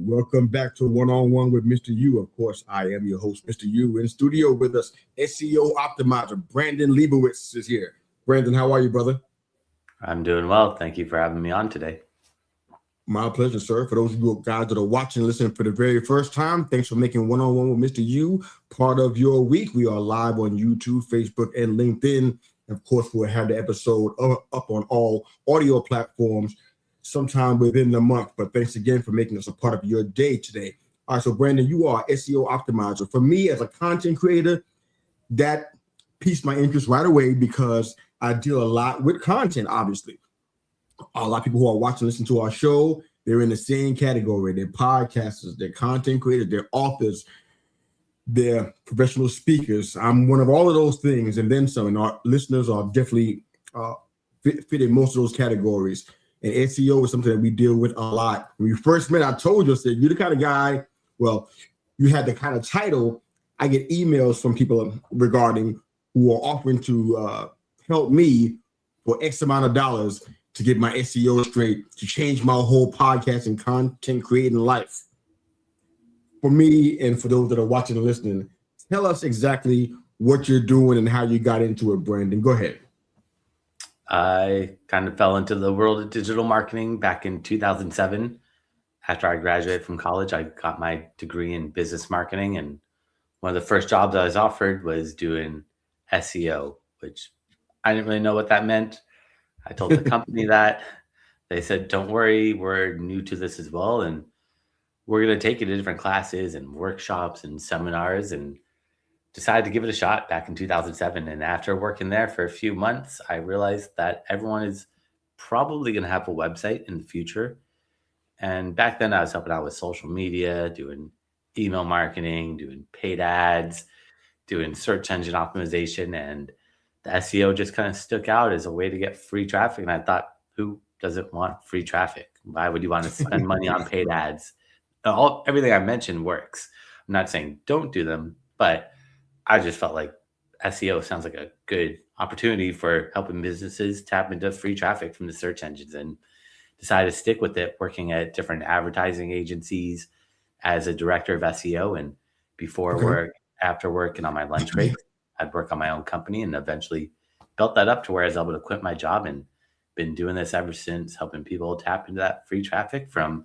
Welcome back to One-on-One with Mr. U. Of course, I am your host, Mr. U. In studio with us, SEO Optimizer, Brandon Leibowitz is here. Brandon, how are you, brother? I'm doing well. Thank you for having me on today. My pleasure, sir. For those of you guys that are watching and listening for the very first time, thanks for making One-on-One with Mr. U part of your week. We are live on YouTube, Facebook, and LinkedIn. Of course, we'll have the episode up on all audio platforms sometime within the month. But thanks again for making us a part of your day today. All right, so Brandon, you are SEO Optimizer. For me as a content creator, that piqued my interest right away because I deal a lot with content, obviously. A lot of people who are watching, listen to our show, they're in the same category. They're podcasters, they're content creators, they're authors, they're professional speakers. I'm one of all of those things, and then some. And our listeners are definitely fit in most of those categories. And SEO is something that we deal with a lot. When we first met, I told you, I said, you're the kind of guy, well, you had the kind of title. I get emails from people regarding who are offering to help me for X amount of dollars to get my SEO straight, to change my whole podcast and content creating life. For me, and for those that are watching and listening, tell us exactly what you're doing and how you got into it, Brandon. Go ahead. I kind of fell into the world of digital marketing back in 2007. After I graduated from college, I got my degree in business marketing. And one of the first jobs I was offered was doing SEO, which I didn't really know what that meant. I told the company that. They said, don't worry, we're new to this as well. And we're going to take you to different classes and workshops and seminars, and decided to give it a shot back in 2007. And after working there for a few months, I realized that everyone is probably going to have a website in the future. And back then I was helping out with social media, doing email marketing, doing paid ads, doing search engine optimization. And the SEO just kind of stuck out as a way to get free traffic. And I thought, who doesn't want free traffic? Why would you want to spend money on paid ads? Everything I mentioned works. I'm not saying don't do them, but I just felt like SEO sounds like a good opportunity for helping businesses tap into free traffic from the search engines, and decided to stick with it, working at different advertising agencies as a director of SEO. And before work, after work, and on my lunch break, I'd work on my own company, and eventually built that up to where I was able to quit my job, and been doing this ever since, helping people tap into that free traffic from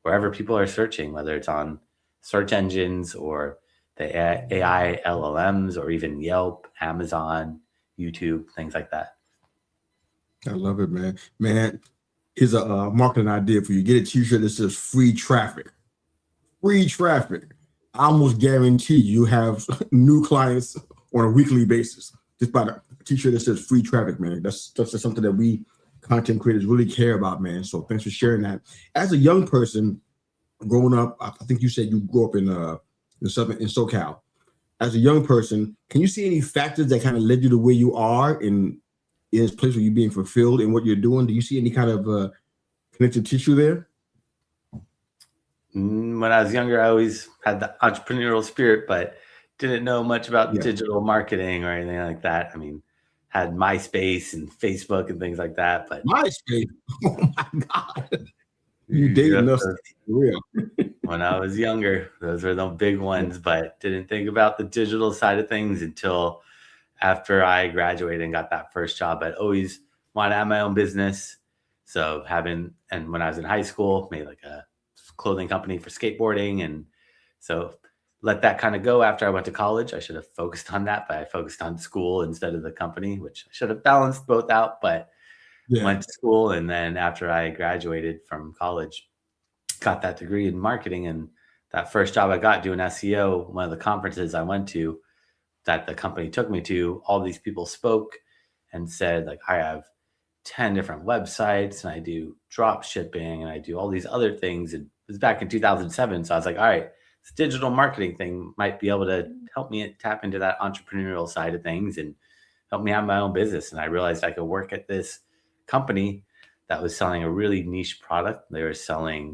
wherever people are searching, whether it's on search engines or the AI LLMs, or even Yelp, Amazon, YouTube, things like that. I love it, man. Man, here's a marketing idea for you. Get a t-shirt that says free traffic. Free traffic. I almost guarantee you have new clients on a weekly basis just by the t-shirt that says free traffic, man. That's just something that we content creators really care about, man. So thanks for sharing that. As a young person growing up, I think you said you grew up in SoCal. As a young person, can you see any factors that kind of led you to where you are in this place where you're being fulfilled in what you're doing? Do you see any kind of connective tissue there? When I was younger, I always had the entrepreneurial spirit, but didn't know much about digital marketing or anything like that. I mean, had MySpace and Facebook and things like that. But MySpace, oh my God. You dating us for real. When I was younger, those were the big ones, but didn't think about the digital side of things until after I graduated and got that first job. I'd always wanted to have my own business. So and when I was in high school, made like a clothing company for skateboarding. And so let that kind of go after I went to college. I should have focused on that, but I focused on school instead of the company, which I should have balanced both out, but went to school. And then after I graduated from college, got that degree in marketing. And that first job I got doing SEO, one of the conferences I went to that the company took me to, all these people spoke and said, like, I have 10 different websites, and I do drop shipping, and I do all these other things. And it was back in 2007. So I was like, all right, this digital marketing thing might be able to help me tap into that entrepreneurial side of things and help me have my own business. And I realized I could work at this company that was selling a really niche product. They were selling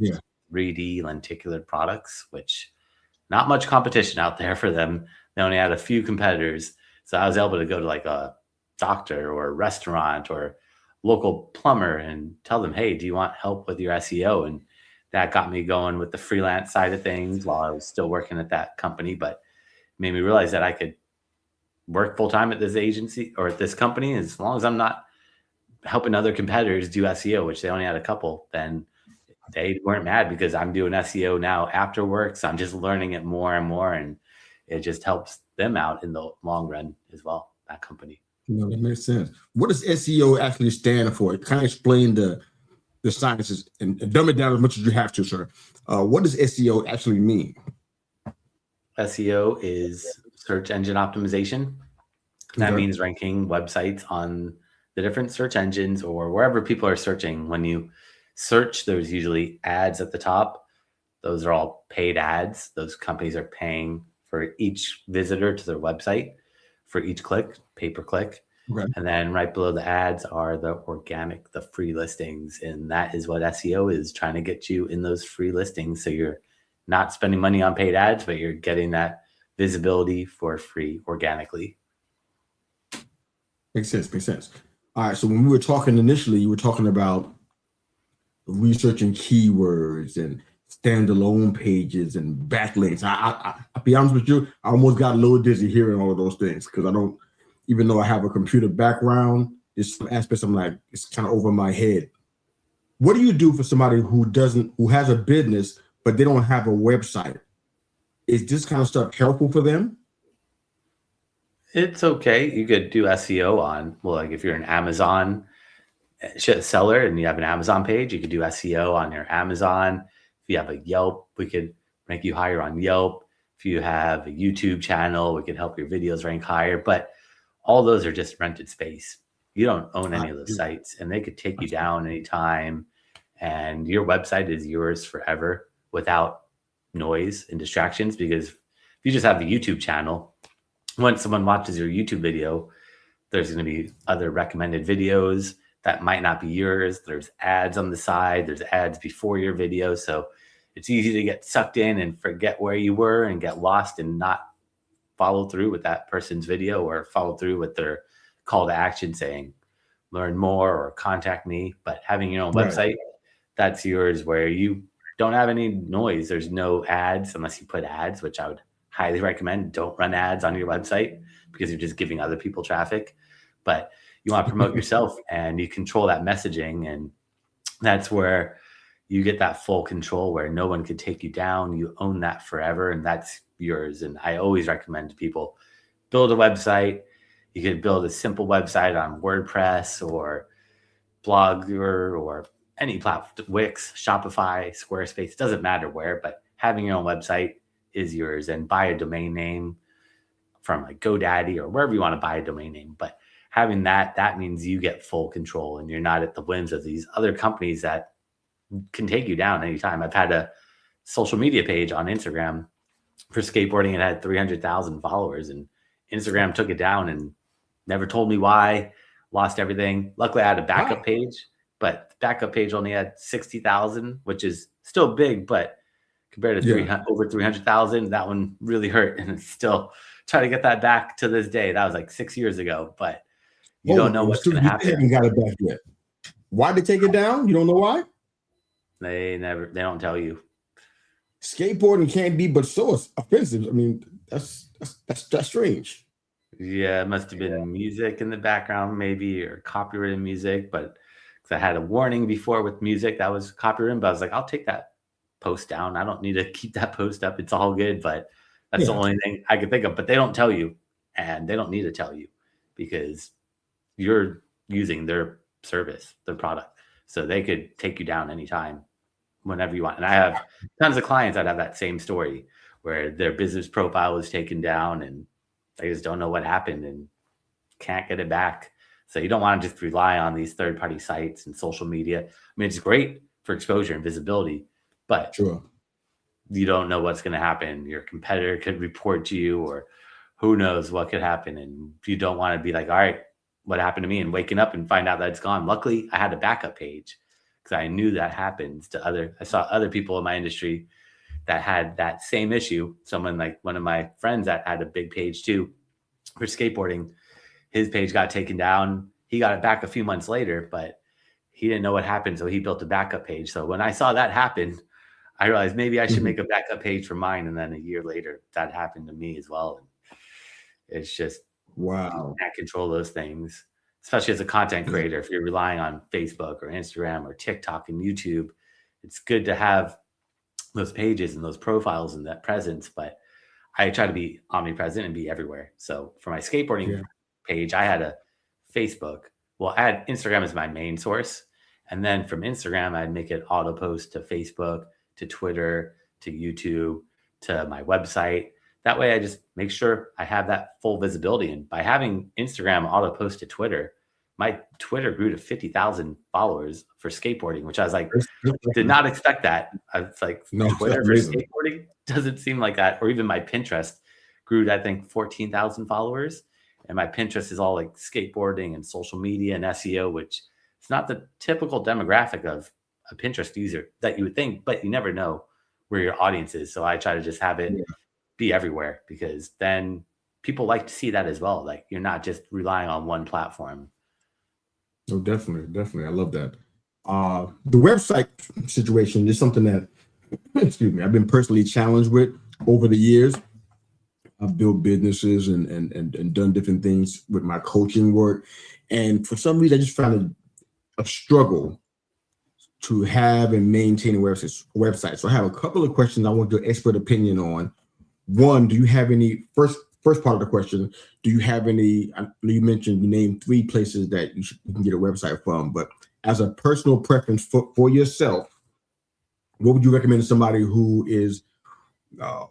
3D lenticular products, which not much competition out there for them. They only had a few competitors. So I was able to go to like a doctor or a restaurant or local plumber and tell them, hey, do you want help with your SEO? And that got me going with the freelance side of things while I was still working at that company, but made me realize that I could work full time at this agency or at this company. As long as I'm not helping other competitors do SEO, which they only had a couple, then they weren't mad because I'm doing SEO now after work. So I'm just learning it more and more. And it just helps them out in the long run as well, that company. No, that makes sense. What does SEO actually stand for? Kind of explain the sciences and dumb it down as much as you have to, sir. What does SEO actually mean? SEO is search engine optimization. That means ranking websites on the different search engines or wherever people are searching. When you search, there's usually ads at the top. Those are all paid ads. Those companies are paying for each visitor to their website for each click, pay-per-click. Okay. And then right below the ads are the organic, the free listings. And that is what SEO is, trying to get you in those free listings. So you're not spending money on paid ads, but you're getting that visibility for free organically. Makes sense. All right. So when we were talking initially, you were talking about researching keywords and standalone pages and backlinks. I'll be honest with you, I almost got a little dizzy hearing all of those things because I don't, even though I have a computer background, there's some aspects I'm like, it's kind of over my head. What do you do for somebody who has a business, but they don't have a website? Is this kind of stuff helpful for them? It's okay. You could do SEO on, well, like if you're an Amazon seller and you have an Amazon page, you could do SEO on your Amazon. If you have a Yelp, we could rank you higher on Yelp. If you have a YouTube channel, we could help your videos rank higher. But all those are just rented space. You don't own any of those sites, and they could take you down anytime. And your website is yours forever without noise and distractions. Because if you just have the YouTube channel, once someone watches your YouTube video, there's going to be other recommended videos that might not be yours. There's ads on the side. There's ads before your video. So it's easy to get sucked in and forget where you were and get lost and not follow through with that person's video or follow through with their call to action saying, learn more or contact me. But having your own website, that's yours, where you don't have any noise. There's no ads unless you put ads, which I would highly recommend. Don't run ads on your website because you're just giving other people traffic. But you want to promote yourself and you control that messaging. And that's where you get that full control where no one can take you down. You own that forever and that's yours. And I always recommend to people, build a website. You could build a simple website on WordPress or Blogger or any platform, Wix, Shopify, Squarespace, doesn't matter where, but having your own website is yours. And buy a domain name from like GoDaddy or wherever you want to buy a domain name. But having that means you get full control and you're not at the whims of these other companies that can take you down anytime. I've had a social media page on Instagram for skateboarding. It had 300,000 followers and Instagram took it down and never told me why, lost everything. Luckily I had a backup page, but the backup page only had 60,000, which is still big, but compared to over 300,000, that one really hurt. And it's still trying to get that back to this day. That was like 6 years ago, but you don't know what's going to happen. You haven't got it back yet. Why did they take it down? You don't know why? They don't tell you. Skateboarding can't be but so offensive. I mean, that's strange. Yeah, it must have been music in the background, maybe, or copyrighted music. But because I had a warning before with music that was copyrighted, but I was like, I'll take that post down. I don't need to keep that post up. It's all good. But that's the only thing I could think of. But they don't tell you, and they don't need to tell you because you're using their service, their product. So they could take you down anytime, whenever you want. And I have tons of clients that have that same story where their business profile was taken down and they just don't know what happened and can't get it back. So you don't want to just rely on these third-party sites and social media. I mean, it's great for exposure and visibility, but you don't know what's going to happen. Your competitor could report to you or who knows what could happen. And you don't want to be like, all right, what happened to me, and waking up and find out that it's gone. Luckily, I had a backup page because I knew that happens to I saw other people in my industry that had that same issue. Someone like one of my friends that had a big page too for skateboarding, his page got taken down. He got it back a few months later, but he didn't know what happened. So he built a backup page. So when I saw that happen, I realized maybe I should make a backup page for mine. And then a year later, that happened to me as well. And it's just, Wow. you can't control those things, especially as a content creator. If you're relying on Facebook or Instagram or TikTok and YouTube, it's good to have those pages and those profiles and that presence. But I try to be omnipresent and be everywhere. So for my skateboarding page, I had a Facebook. Well, I had Instagram as my main source. And then from Instagram, I'd make it auto post to Facebook, to Twitter, to YouTube, to my website. That way I just make sure I have that full visibility. And by having Instagram auto post to Twitter, my Twitter grew to 50,000 followers for skateboarding, which I was like, did not expect that. I was like, Twitter for skateboarding doesn't seem like that. Or even my Pinterest grew to, I think, 14,000 followers. And my Pinterest is all like skateboarding and social media and SEO, which it's not the typical demographic of a Pinterest user that you would think, but you never know where your audience is. So I try to just have it be everywhere, because then people like to see that as well. Like, you're not just relying on one platform. No, definitely. I love that. The website situation is something that, excuse me, I've been personally challenged with over the years. I've built businesses and done different things with my coaching work. And for some reason, I just found it a struggle to have and maintain a website. So I have a couple of questions I want your expert opinion on. One, do you have any, first part of the question, do you have any, I know you mentioned, you named 3 places that you can get a website from, but as a personal preference for yourself, what would you recommend to somebody who is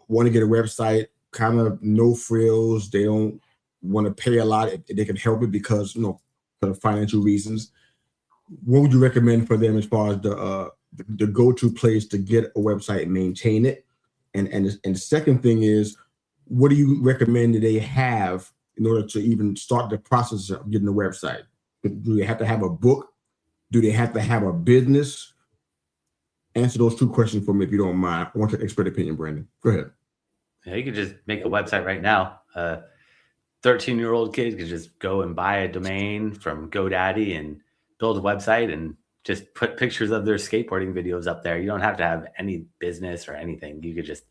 want to get a website, kind of no frills, they don't want to pay a lot if they can help it because, for financial reasons? What would you recommend for them as far as the go-to place to get a website and maintain it? And the second thing is, what do you recommend that they have in order to even start the process of getting a website? Do they have to have a book? Do they have to have a business? Answer those 2 questions for me, if you don't mind. I want your expert opinion, Brandon. Go ahead. Yeah, you could just make a website right now. 13-year-old kid could just go and buy a domain from GoDaddy and build a website and just put pictures of their skateboarding videos up there. You don't have to have any business or anything. You could just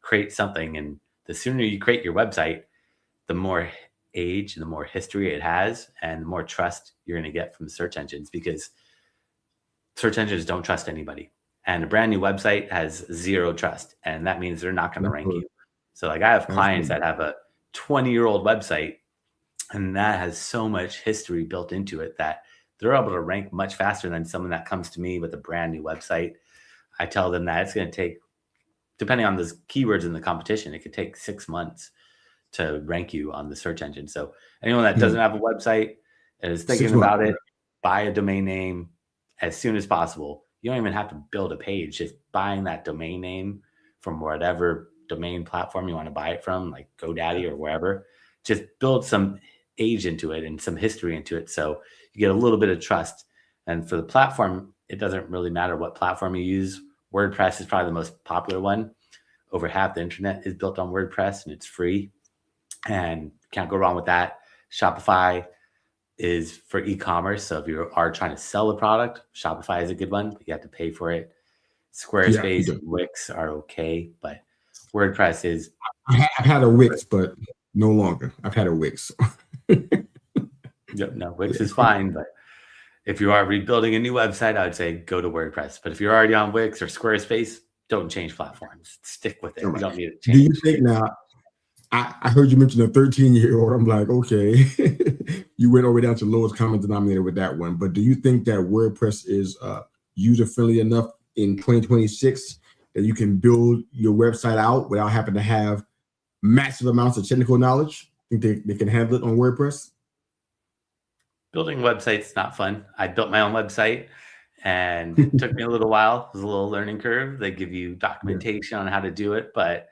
create something. And the sooner you create your website, the more age and the more history it has, and the more trust you're going to get from search engines, because search engines don't trust anybody. And a brand new website has 0 trust. And that means they're not going to rank you. So like, I have clients that have a 20-year-old website, and that has so much history built into it that they're able to rank much faster than someone that comes to me with a brand new website. I tell them that it's going to take, depending on the keywords in the competition, it could take 6 months to rank you on the search engine. So anyone that doesn't have a website and is thinking about it, buy a domain name as soon as possible. You don't even have to build a page. Just buying that domain name from whatever domain platform you want to buy it from, like GoDaddy or wherever, just build some age into it and some history into it, so you get a little bit of trust. And for the platform, it doesn't really matter what platform you use. WordPress is probably the most popular one. Over half the internet is built on WordPress, and it's free, and can't go wrong with that. Shopify is for e-commerce. So if you are trying to sell a product, Shopify is a good one, but you have to pay for it. Squarespace, Wix are okay, but WordPress is. I've had a Wix, but no longer. I've had a Wix. No, Wix is fine, but if you are rebuilding a new website, I would say go to WordPress. But if you're already on Wix or Squarespace, don't change platforms. Stick with it. You don't need to change. Do you think now? I heard you mention a 13-year-old. I'm like, okay, you went all the way down to lowest common denominator with that one. But do you think that WordPress is user-friendly enough in 2026 that you can build your website out without having to have massive amounts of technical knowledge? Think they can handle it on WordPress? Building websites not fun. I built my own website, and it took me a little while. It was a little learning curve. They give you documentation on how to do it, but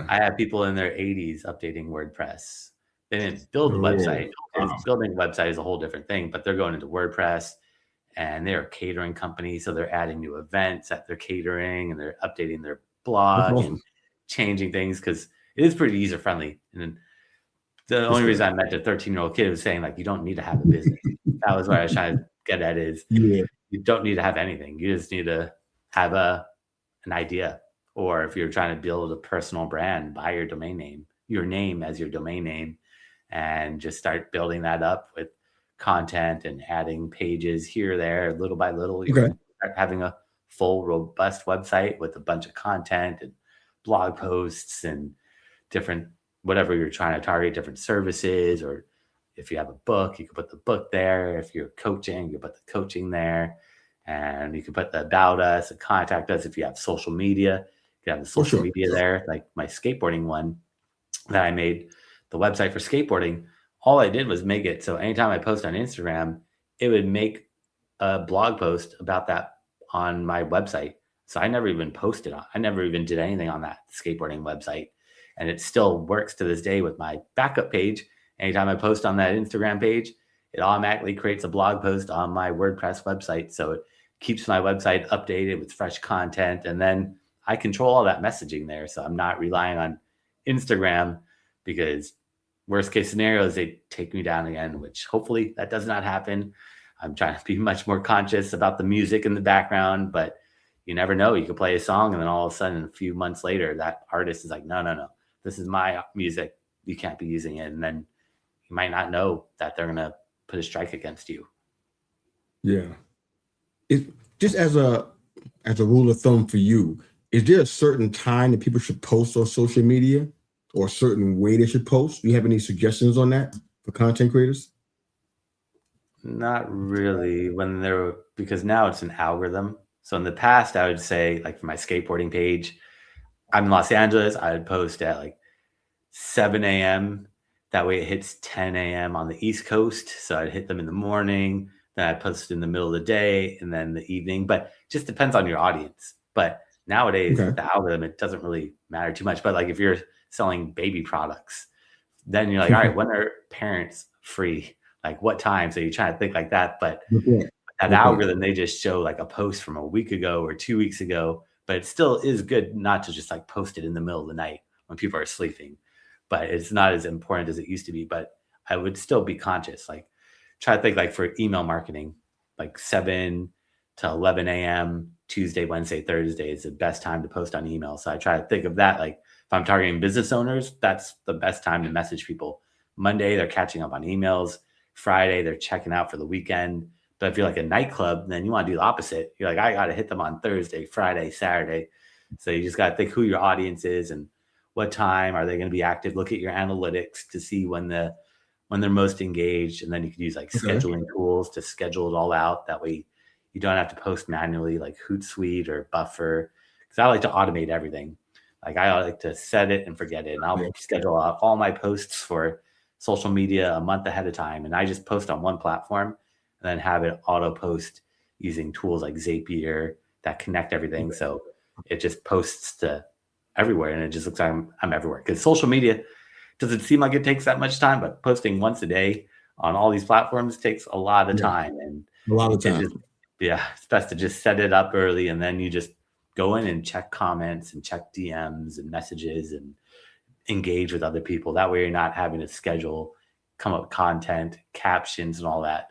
I have people in their 80s updating WordPress. They didn't build the website. Building a website is a whole different thing, but they're going into WordPress, and they're a catering company, so they're adding new events that they're catering, and they're updating their blog and changing things, because it is pretty user friendly. And then the only reason I met a 13-year-old kid was saying, like, you don't need to have a business. That was what I was trying to get at, is you don't need to have anything. You just need to have an an idea. Or if you're trying to build a personal brand, buy your domain name, your name as your domain name, and just start building that up with content and adding pages here or there. Little by little, you're Okay. going to start having a full, robust website with a bunch of content and blog posts and different, whatever you're trying to target, different services. Or if you have a book, you can put the book there. If you're coaching, you put the coaching there. And you can put the about us and contact us. If you have social media, you can have the social media there. Like my skateboarding one that I made, the website for skateboarding, all I did was make it so anytime I post on Instagram, it would make a blog post about that on my website. So I never even posted on, I never even did anything on that skateboarding website. And it still works to this day with my backup page. Anytime I post on that Instagram page, it automatically creates a blog post on my WordPress website. So it keeps my website updated with fresh content. And then I control all that messaging there. So I'm not relying on Instagram, because worst case scenario is they take me down again, which hopefully that does not happen. I'm trying to be much more conscious about the music in the background, but you never know. You could play a song and then all of a sudden, a few months later, that artist is like, no, this is my music. You can't be using it. And then you might not know that they're going to put a strike against you. Yeah. It just as a rule of thumb for you, is there a certain time that people should post on social media, or a certain way they should post? Do you have any suggestions on that for content creators? Not really, because now it's an algorithm. So in the past, I would say, like for my skateboarding page, I'm in Los Angeles, I would post at like 7 a.m. That way it hits 10 a.m. on the East Coast. So I'd hit them in the morning, then I'd post in the middle of the day, and then the evening. But it just depends on your audience. But nowadays, with the algorithm, it doesn't really matter too much. But like if you're selling baby products, then you're like, all right, when are parents free? Like what time? So you're trying to think like that. But that algorithm, they just show like a post from a week ago or 2 weeks ago. But it still is good not to just like post it in the middle of the night when people are sleeping. But it's not as important as it used to be. But I would still be conscious. Like try to think like for email marketing, like 7 to 11 a.m. Tuesday, Wednesday, Thursday is the best time to post on email. So I try to think of that. Like if I'm targeting business owners, that's the best time to message people. Monday, they're catching up on emails. Friday, they're checking out for the weekend. But if you're like a nightclub, then you want to do the opposite. You're like, I got to hit them on Thursday, Friday, Saturday. So you just got to think who your audience is and what time are they going to be active. Look at your analytics to see when they're most engaged. And then you can use like scheduling tools to schedule it all out. That way you don't have to post manually like Hootsuite or Buffer. Because I like to automate everything. Like I like to set it and forget it. And I'll schedule out all my posts for social media a month ahead of time. And I just post on one platform and then have it auto post using tools like Zapier that connect everything. So it just posts to everywhere and it just looks like I'm everywhere. Because social media doesn't seem like it takes that much time, but posting once a day on all these platforms takes a lot of time. And a lot of time. It's best to just set it up early and then you just go in and check comments and check DMs and messages and engage with other people. That way you're not having to schedule, come up with content, captions and all that.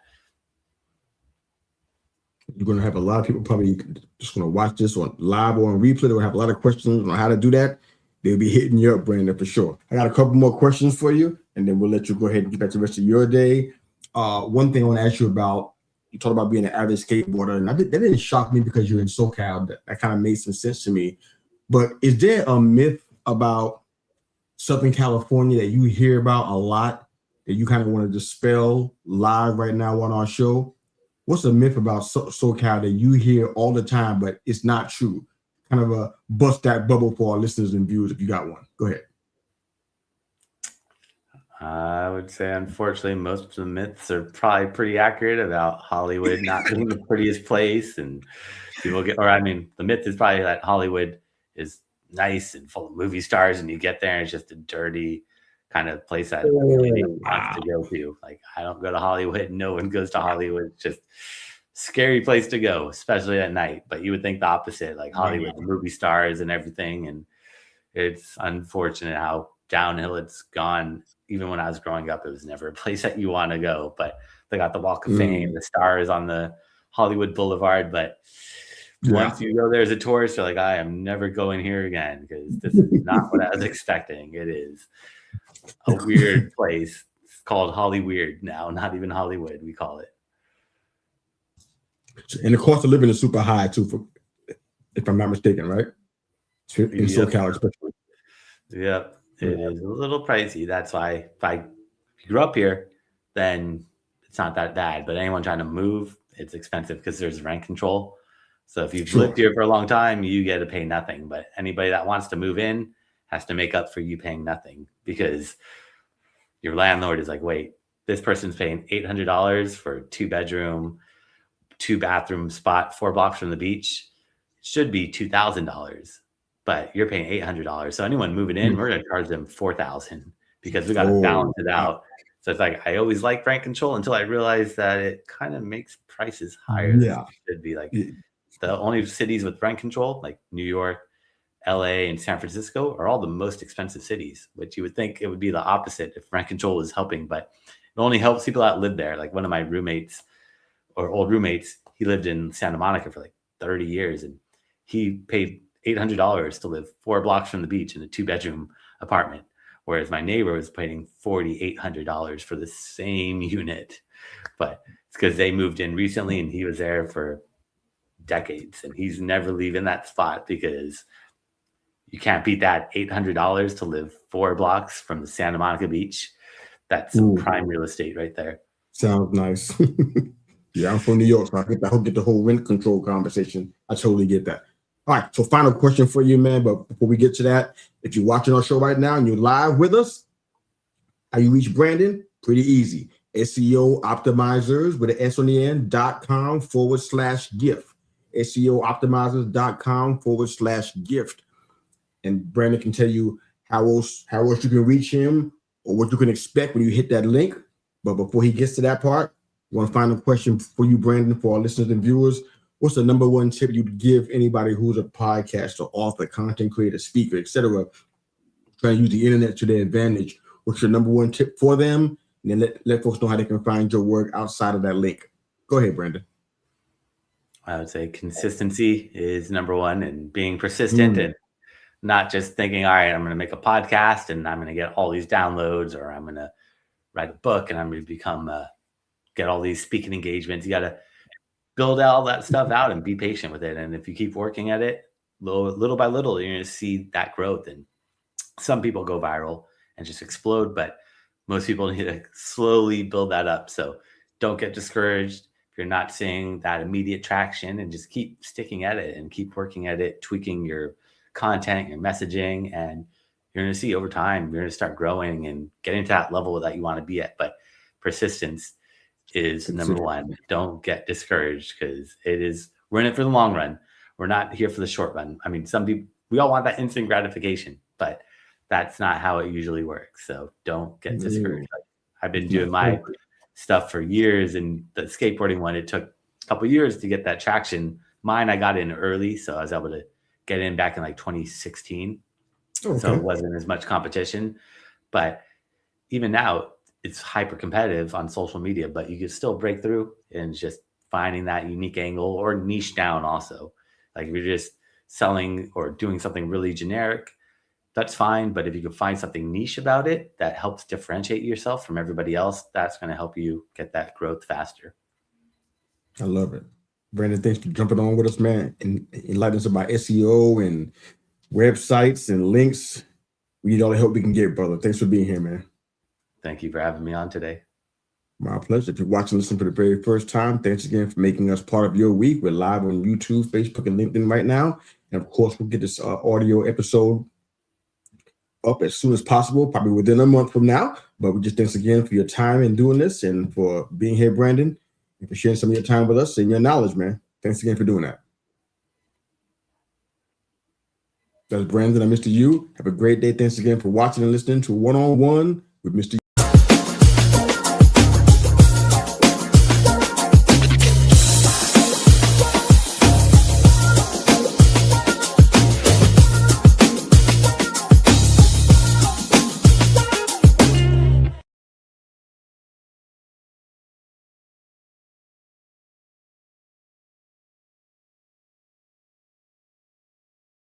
You're going to have a lot of people probably just going to watch this on live or on replay. They'll have a lot of questions on how to do that. They'll be hitting you up, Brandon, for sure. I got a couple more questions for you, and then we'll let you go ahead and get back to the rest of your day. One thing I want to ask you about, you talked about being an avid skateboarder, and that didn't shock me because you're in SoCal. That kind of made some sense to me. But is there a myth about Southern California that you hear about a lot that you kind of want to dispel live right now on our show? What's the myth about SoCal that you hear all the time, but it's not true? Kind of bust that bubble for our listeners and viewers if you got one. Go ahead. I would say, unfortunately, most of the myths are probably pretty accurate about Hollywood not being the prettiest place. And people the myth is probably that Hollywood is nice and full of movie stars and you get there and it's just a dirty kind of place that nobody wants to go to. Like I don't go to Hollywood. No one goes to Hollywood. It's just scary place to go, especially at night. But you would think the opposite, like Hollywood, the movie stars and everything. And it's unfortunate how downhill it's gone. Even when I was growing up, it was never a place that you want to go. But they got the Walk of Fame, the stars on the Hollywood Boulevard. But once you go there as a tourist, you're like, I am never going here again because this is not what I was expecting. It is a weird place. It's called Hollyweird now, not even Hollywood, we call it. And the cost of living is super high too, if I'm not mistaken, right? In SoCal, especially. Yep, it is a little pricey. That's why if you grew up here, then it's not that bad. But anyone trying to move, it's expensive because there's rent control. So if you've lived here for a long time, you get to pay nothing. But anybody that wants to move in has to make up for you paying nothing because your landlord is like, wait, this person's paying $800 for a 2-bedroom, 2-bathroom spot 4 blocks from the beach. It should be $2,000, but you're paying $800. So anyone moving in, we're going to charge them $4,000 because we got to balance it out. So it's like, I always liked rent control until I realized that it kind of makes prices higher than it should be. Like the only cities with rent control, like New York, LA, and San Francisco, are all the most expensive cities, which you would think it would be the opposite if rent control was helping, but it only helps people that live there. Like one of my roommates or old roommates, he lived in Santa Monica for like 30 years and he paid $800 to live 4 blocks from the beach in a 2-bedroom apartment. Whereas my neighbor was paying $4,800 for the same unit, but it's because they moved in recently and he was there for decades and he's never leaving that spot because you can't beat that $800 to live 4 blocks from the Santa Monica beach. That's some prime real estate right there. Sounds nice. Yeah, I'm from New York, so I get the whole rent control conversation. I totally get that. All right, so final question for you, man. But before we get to that, if you're watching our show right now and you're live with us, how you reach Brandon? Pretty easy. SEO Optimizers with an S on the end, .com/gift. SEOoptimizers.com/gift. And Brandon can tell you how else you can reach him or what you can expect when you hit that link. But before he gets to that part, one final question for you, Brandon, for our listeners and viewers. What's the number one tip you'd give anybody who's a podcaster, author, content creator, speaker, etc., trying to use the internet to their advantage? What's your number one tip for them? And then let folks know how they can find your work outside of that link. Go ahead, Brandon. I would say consistency is number one, and being persistent and not just thinking, all right, I'm going to make a podcast and I'm going to get all these downloads, or I'm going to write a book and I'm going to become get all these speaking engagements. You got to build all that stuff out and be patient with it. And if you keep working at it little by little, you're going to see that growth. And some people go viral and just explode, but most people need to slowly build that up. So don't get discouraged if you're not seeing that immediate traction, and just keep sticking at it and keep working at it, tweaking your content, your messaging, and you're going to see over time, you're going to start growing and getting to that level that you want to be at. But persistence is number one. Don't get discouraged because we're in it for the long run. We're not here for the short run. I mean, some people, we all want that instant gratification, but that's not how it usually works. So don't get discouraged. I've been doing my stuff for years, and the skateboarding one, it took a couple of years to get that traction. Mine, I got in early, so I was able to get in back in like 2016. Okay. So it wasn't as much competition, but even now it's hyper competitive on social media, but you can still break through, and just finding that unique angle or niche down also. Like if you're just selling or doing something really generic, that's fine. But if you can find something niche about it that helps differentiate yourself from everybody else, that's going to help you get that growth faster. I love it. Brandon, thanks for jumping on with us, man, and enlightening us about SEO and websites and links. We need all the help we can get, brother. Thanks for being here, man. Thank you for having me on today. My pleasure. If you're watching, listening for the very first time, thanks again for making us part of your week. We're live on YouTube, Facebook, and LinkedIn right now. And of course, we'll get this audio episode up as soon as possible, probably within a month from now. But we just thanks again for your time in doing this and for being here, Brandon, and for sharing some of your time with us and your knowledge, man. Thanks again for doing that. That's Brandon and Mr. U. Have a great day. Thanks again for watching and listening to One-on-One with Mr.